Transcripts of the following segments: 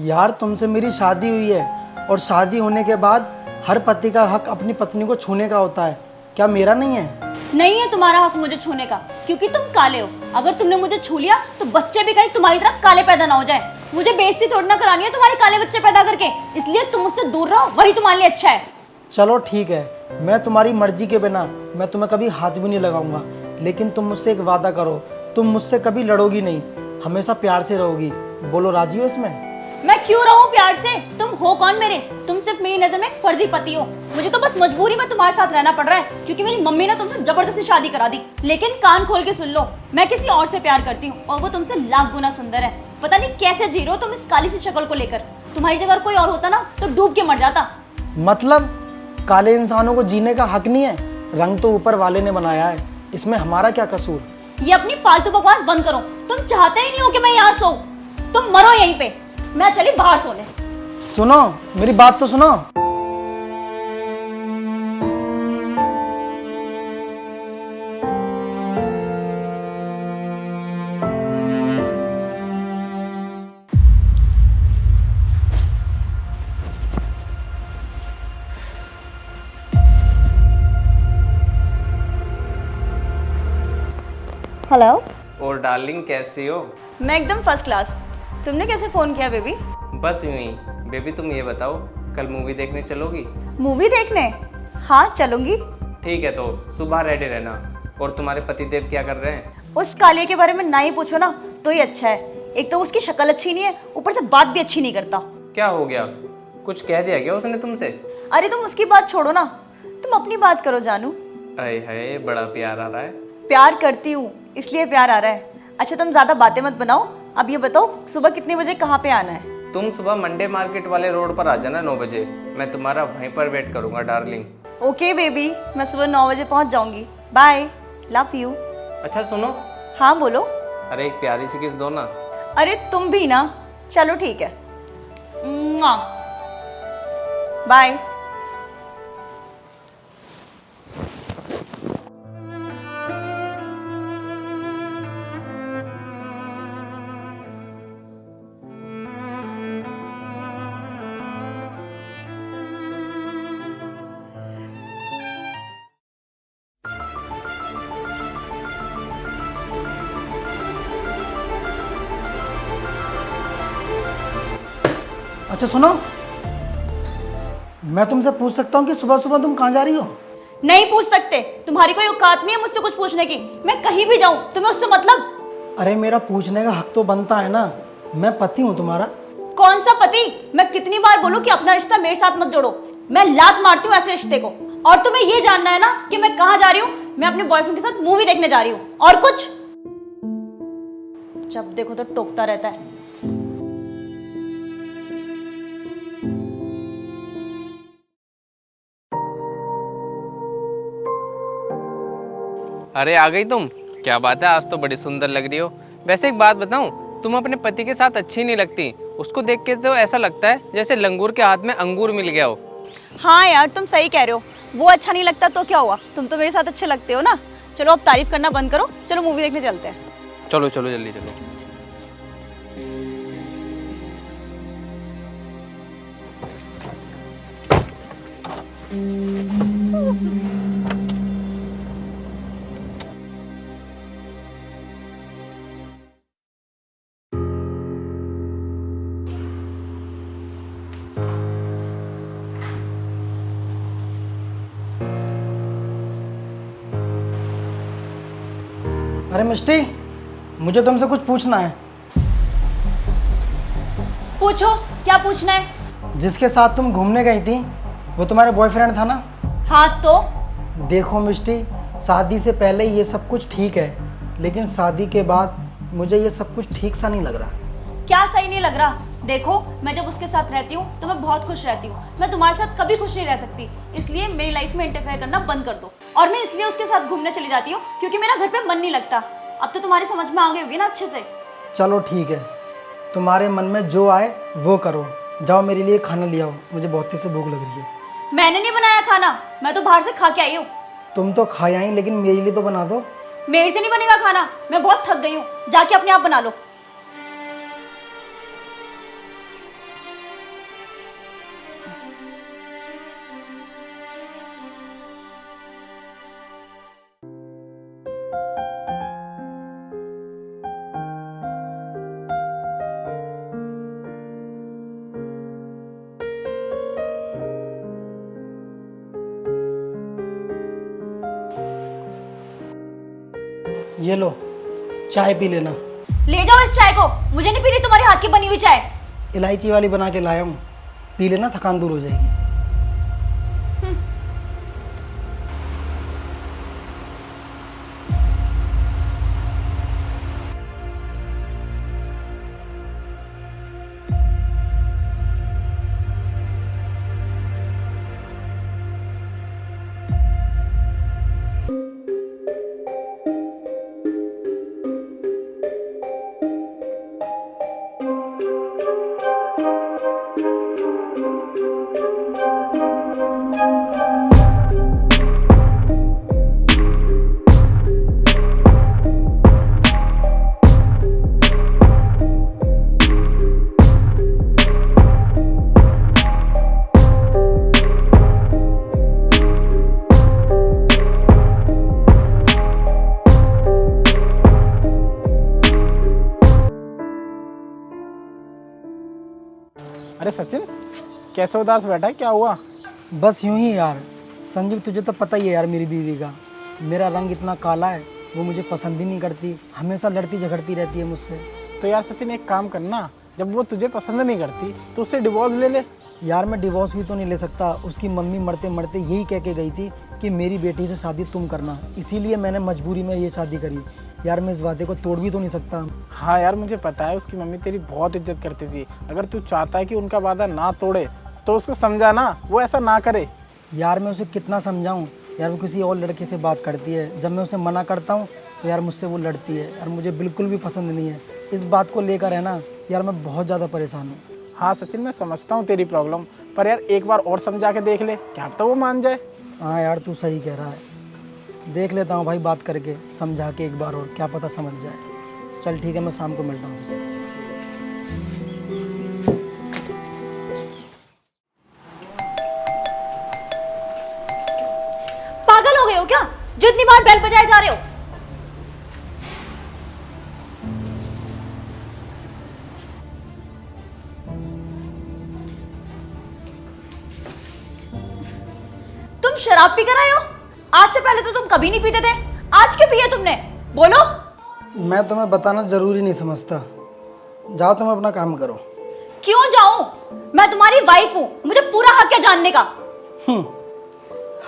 यार तुमसे मेरी शादी हुई है और शादी होने के बाद हर पति का हक अपनी पत्नी को छूने का होता है, क्या मेरा नहीं है? नहीं है तुम्हारा हक मुझे छूने का, क्योंकि तुम काले हो। अगर तुमने मुझे छू लिया तो बच्चे भी कहीं तुम्हारी तरह काले पैदा ना हो जाए। मुझे बेइज्जती थोड़ी ना करानी है तुम्हारे काले बच्चे पैदा करके, इसलिए तुम मुझसे दूर रहो, वही तुम्हारे लिए अच्छा है। चलो ठीक है, मैं तुम्हारी मर्जी के बिना मैं तुम्हें कभी हाथ भी नहीं लगाऊंगा, लेकिन तुम मुझसे एक वादा करो, तुम मुझसे कभी लड़ोगी नहीं, हमेशा प्यार से रहोगी। बोलो राजी हो इसमें? मैं क्यों रहूं प्यार से? तुम हो कौन मेरे? तुम सिर्फ मेरी नजर में एक फर्जी पति हो। मुझे तो बस मजबूरी में तुम्हारे साथ रहना पड़ रहा है, क्योंकि मेरी मम्मी ने तुमसे जबरदस्ती शादी करा दी। लेकिन कान खोल के सुन लो, मैं किसी और से प्यार करती हूँ और वो तुमसे लाख गुना सुंदर है। पता नहीं कैसे जी रहे हो तुम इस काली सी शक्ल को लेकर। तुम्हारी जगह कोई और होता ना तो डूब के मर जाता। मतलब काले इंसानों को जीने का हक नहीं है? रंग तो ऊपर वाले ने बनाया है, इसमें हमारा क्या कसूर? ये अपनी फालतू बकवास बंद करो। तुम चाहते ही नहीं हो कि मैं यहाँ सोऊं, तुम मरो यहीं पे, मैं चली बाहर सोने। सुनो मेरी बात तो सुनो। हेलो। और डार्लिंग कैसी हो? मैं एकदम फर्स्ट क्लास। तुमने कैसे फोन किया बेबी? बस यूं ही। बेबी तुम ये बताओ, कल मूवी देखने चलोगी? मूवी देखने? हाँ चलूंगी। ठीक है, तो सुबह रेडी रहना। और तुम्हारे पतिदेव क्या कर रहे हैं? उस कालिया के बारे में ना ही पूछो ना तो ही अच्छा है। एक तो उसकी शक्ल अच्छी नहीं है, ऊपर से बात भी अच्छी नहीं करता। क्या हो गया? कुछ कह दिया क्या उसने तुमसे? अरे तुम उसकी बात छोड़ो ना, तुम अपनी बात करो जानू। अरे है, बड़ा प्यार आ रहा है। प्यार करती हूँ इसलिए प्यार आ रहा है। अच्छा तुम ज्यादा बातें मत बनाओ, अब ये बताओ सुबह कितने बजे कहाँ पे आना है? तुम सुबह मंडे मार्केट वाले रोड पर आ जाना 9 बजे। मैं तुम्हारा वहीं पर वेट करूंगा डार्लिंग। ओके बेबी, मैं सुबह 9 बजे पहुँच जाऊंगी। Bye, love you. अच्छा सुनो। हाँ बोलो। अरे एक प्यारी सी किस दो ना। अरे तुम भी ना। चलो ठीक है, बाय। अच्छा सुनो, मैं तुमसे पूछ सकता हूँ कि सुबह सुबह तुम कहाँ जा रही हो? नहीं पूछ सकते, तुम्हारी कोई औकात नहीं है मुझसे कुछ पूछने की। मैं कहीं भी जाऊं तुम्हें उससे मतलब? अरे मेरा पूछने का हक तो बनता है ना, मैं पति हूँ तुम्हारा। कौन सा पति? मैं कितनी बार बोलूं कि अपना रिश्ता मेरे साथ मत जोड़ो, मैं लात मारती हूँ ऐसे रिश्ते को। और तुम्हें ये जानना है ना कि मैं कहाँ जा रही हूँ? मैं अपने बॉयफ्रेंड के साथ मूवी देखने जा रही हूँ, और कुछ? जब देखो तो टोकता रहता है। अरे आ गई तुम? क्या बात है, आज तो बड़ी सुंदर लग रही हो। वैसे एक बात बताऊं, तुम अपने पति के साथ अच्छी नहीं लगती। उसको देख के तो ऐसा लगता है जैसे लंगूर के हाथ में अंगूर मिल गया हो। हाँ यार तुम सही कह रहे हो, वो अच्छा नहीं लगता तो क्या हुआ, तुम तो मेरे साथ अच्छे लगते हो ना। चलो अब तारीफ करना बंद करो, चलो मूवी देखने चलते हैं। चलो चलो जल्दी चलो। अरे मिष्टी, मुझे तुमसे कुछ पूछना है। पूछो, क्या पूछना है? जिसके साथ तुम घूमने गई थी वो तुम्हारे बॉयफ्रेंड था ना? हाँ तो? देखो मिष्टी, शादी से पहले ये सब कुछ ठीक है, लेकिन शादी के बाद मुझे ये सब कुछ ठीक सा नहीं लग रहा। क्या सही नहीं लग रहा? देखो मैं जब उसके साथ रहती हूँ तो मैं बहुत खुश रहती हूँ, मैं तुम्हारे साथ कभी खुश नहीं रह सकती, इसलिए मेरी लाइफ में इंटरफेयर करना बंद कर दो। और मैं इसलिए उसके साथ घूमने चली जाती हूँ क्योंकि मेरा घर पे मन नहीं लगता। अब तो तुम्हारी समझ में आ गई होगी ना अच्छे से। चलो ठीक है, तुम्हारे मन में जो आए वो करो। जाओ मेरे लिए खाना ले आओ, मुझे बहुत ही से भूख लग रही है। मैंने नहीं बनाया खाना, मैं तो बाहर से खा के आई हूँ। तुम तो खाई आई, लेकिन मेरे लिए तो बना दो। मेरे से नहीं बनेगा खाना, मैं बहुत थक गई हूँ, जाके अपने आप बना लो। ये लो, चाय पी लेना। ले जाओ इस चाय को, मुझे नहीं पीनी तुम्हारे हाथ की बनी हुई चाय। इलायची वाली बना के लाया हूँ, पी लेना, थकान दूर हो जाएगी। अरे सचिन, कैसे उदास बैठा है, क्या हुआ? बस यूं ही यार। संजीव, तुझे तो पता ही है यार मेरी बीवी का, मेरा रंग इतना काला है, वो मुझे पसंद ही नहीं करती, हमेशा लड़ती झगड़ती रहती है मुझसे। तो यार सचिन, एक काम करना, जब वो तुझे पसंद नहीं करती तो उससे डिवोर्स ले ले। यार मैं डिवोर्स भी तो नहीं ले सकता, उसकी मम्मी मरते मरते यही कह के गई थी कि मेरी बेटी से शादी तुम करना, इसीलिए मैंने मजबूरी में ये शादी करी। यार मैं इस वादे को तोड़ भी तो नहीं सकता। हाँ यार, मुझे पता है उसकी मम्मी तेरी बहुत इज्जत करती थी। अगर तू चाहता है कि उनका वादा ना तोड़े तो उसको समझा ना, वो ऐसा ना करे। यार मैं उसे कितना समझाऊं, यार वो किसी और लड़के से बात करती है, जब मैं उसे मना करता हूँ तो यार मुझसे वो लड़ती है, यार मुझे बिल्कुल भी पसंद नहीं है। इस बात को लेकर है ना यार, मैं बहुत ज़्यादा परेशान हूँ। हाँ सचिन, मैं समझता हूँ तेरी प्रॉब्लम, पर यार एक बार और समझा के देख ले, क्या पता वो मान जाए। हाँ यार तू सही कह रहा है, देख लेता हूँ भाई, बात करके समझा के एक बार और, क्या पता समझ जाए। चल ठीक है, मैं शाम को मिलता हूँ तुझसे। पागल हो गए हो क्या, जो इतनी बार बेल बजाए जा रहे हो? तुम शराब पी कर आए हो? आज से पहले तो तुम कभी नहीं पीते थे, आज क्यों पिए तुमने? बोलो। मैं तुम्हें बताना जरूरी नहीं समझता, जाओ तुम अपना काम करो। क्यों जाऊं? मैं तुम्हारी वाइफ हूं, मुझे पूरा हक है जानने का।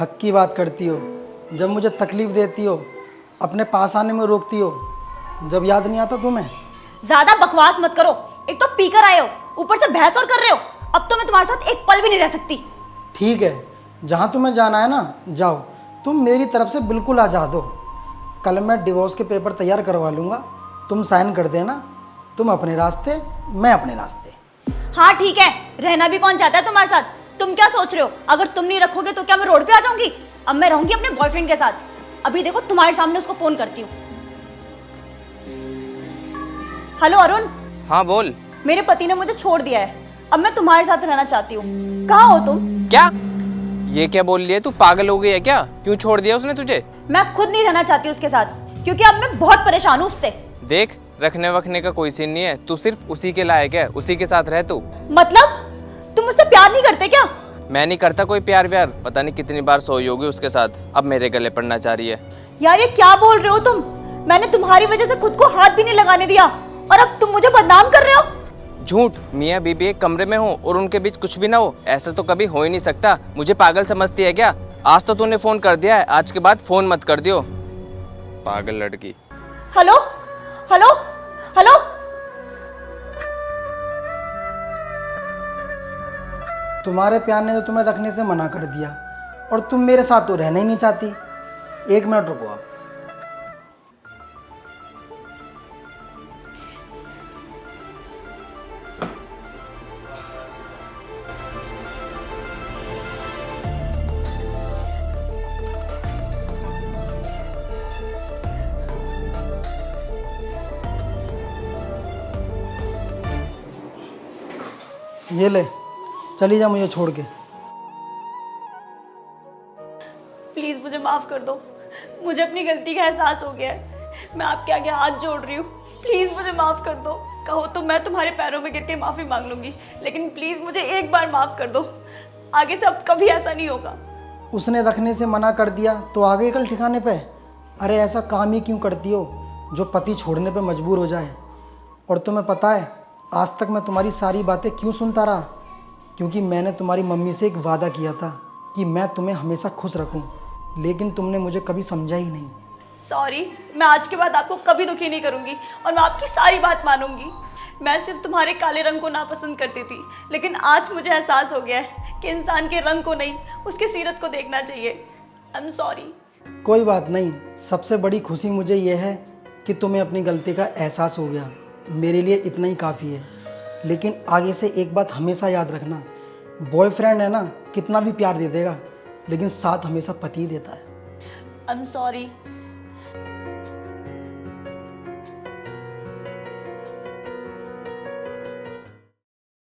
हक की बात करती हो, जब मुझे तकलीफ देती हो, अपने पास आने में रोकती हो, जब याद नहीं आता तुम्हें? ज्यादा बकवास मत करो, एक तो पी कर आए हो, ऊपर से बहस और कर रहे हो। अब तो मैं तुम्हारे साथ एक पल भी नहीं रह सकती। ठीक है, जहाँ तुम्हें जाना है ना जाओ, तुम मेरी तरफ से बिल्कुल आज़ाद हो। कल मैं डिवोर्स के पेपर तैयार करवा लूँगा, तुम साइन कर देना, तुम अपने रास्ते, मैं अपने रास्ते। हाँ ठीक है, रहना भी कौन चाहता है तुम्हारे साथ? तुम क्या सोच रहे हो, अगर तुम नहीं रखोगे तो क्या मैं रोड पे आ जाऊंगी? अब मैं रहूंगी अपने बॉयफ्रेंड के साथ। अभी देखो तुम्हारे सामने उसको फोन करती हूँ। हेलो अरुण। हाँ बोल। मेरे पति ने मुझे छोड़ दिया है, अब मैं तुम्हारे साथ रहना चाहती हूँ। कहाँ हो तुम? क्या ये क्या बोल रही है तू, पागल हो गई है क्या? क्यों छोड़ दिया उसने तुझे? मैं खुद नहीं रहना चाहती उसके साथ, क्योंकि अब मैं बहुत परेशान हूँ उससे। देख, रखने वखने का कोई सीन नहीं है, तू सिर्फ उसी के लायक है, उसी के साथ रह तू। मतलब तुम मुझसे प्यार नहीं करते क्या? मैं नहीं करता कोई प्यार व्यार, पता नहीं कितनी बार सोई होगी उसके साथ, अब मेरे गले पड़ना चाह रही है। यार ये क्या बोल रहे हो तुम? मैंने तुम्हारी वजह से खुद को हाथ भी नहीं लगाने दिया और अब तुम मुझे बदनाम कर रहे हो। झूठ, मियाँ बीबी एक कमरे में हो और उनके बीच कुछ भी ना हो, ऐसा तो कभी हो ही नहीं सकता। मुझे पागल समझती है क्या? आज तो तूने फोन कर दिया है, आज के बाद फोन मत कर दियो, पागल लड़की। Hello hello hello. तुम्हारे प्यार ने तो तुम्हें रखने से मना कर दिया और तुम मेरे साथ तो रहना ही नहीं चाहती। एक मिनट रुको आप। ये ले, चली जा मुझे छोड़ के। प्लीज मुझे माफ कर दो, मुझे अपनी गलती का एहसास हो गया है। मैं आपके आगे हाथ जोड़ रही हूँ, प्लीज मुझे माफ कर दो। कहो तो मैं तुम्हारे पैरों में गिर के माफी मांग लूंगी, लेकिन प्लीज मुझे एक बार माफ कर दो। आगे से अब कभी ऐसा नहीं होगा। उसने रखने से मना कर दिया तो आ गई कल ठिकाने पे। अरे ऐसा काम ही क्यों करती हो? जो पति छोड़ने पे मजबूर हो जाए। और तुम्हें पता है आज तक मैं तुम्हारी सारी बातें क्यों सुनता रहा? क्योंकि मैंने तुम्हारी मम्मी से एक वादा किया था कि मैं तुम्हें हमेशा खुश रखूं, लेकिन तुमने मुझे कभी समझा ही नहीं। सॉरी, मैं आज के बाद आपको कभी दुखी नहीं करूंगी और मैं आपकी सारी बात मानूंगी। मैं सिर्फ तुम्हारे काले रंग को नापसंद करती थी, लेकिन आज मुझे एहसास हो गया है कि इंसान के रंग को नहीं, उसके सीरत को देखना चाहिए। I am sorry. कोई बात नहीं, सबसे बड़ी खुशी मुझे यह है कि तुम्हें अपनी गलती का एहसास हो गया। मेरे लिए इतना ही काफ़ी है। लेकिन आगे से एक बात हमेशा याद रखना, बॉयफ्रेंड है ना, कितना भी प्यार दे देगा लेकिन साथ हमेशा पति ही देता है। I am sorry.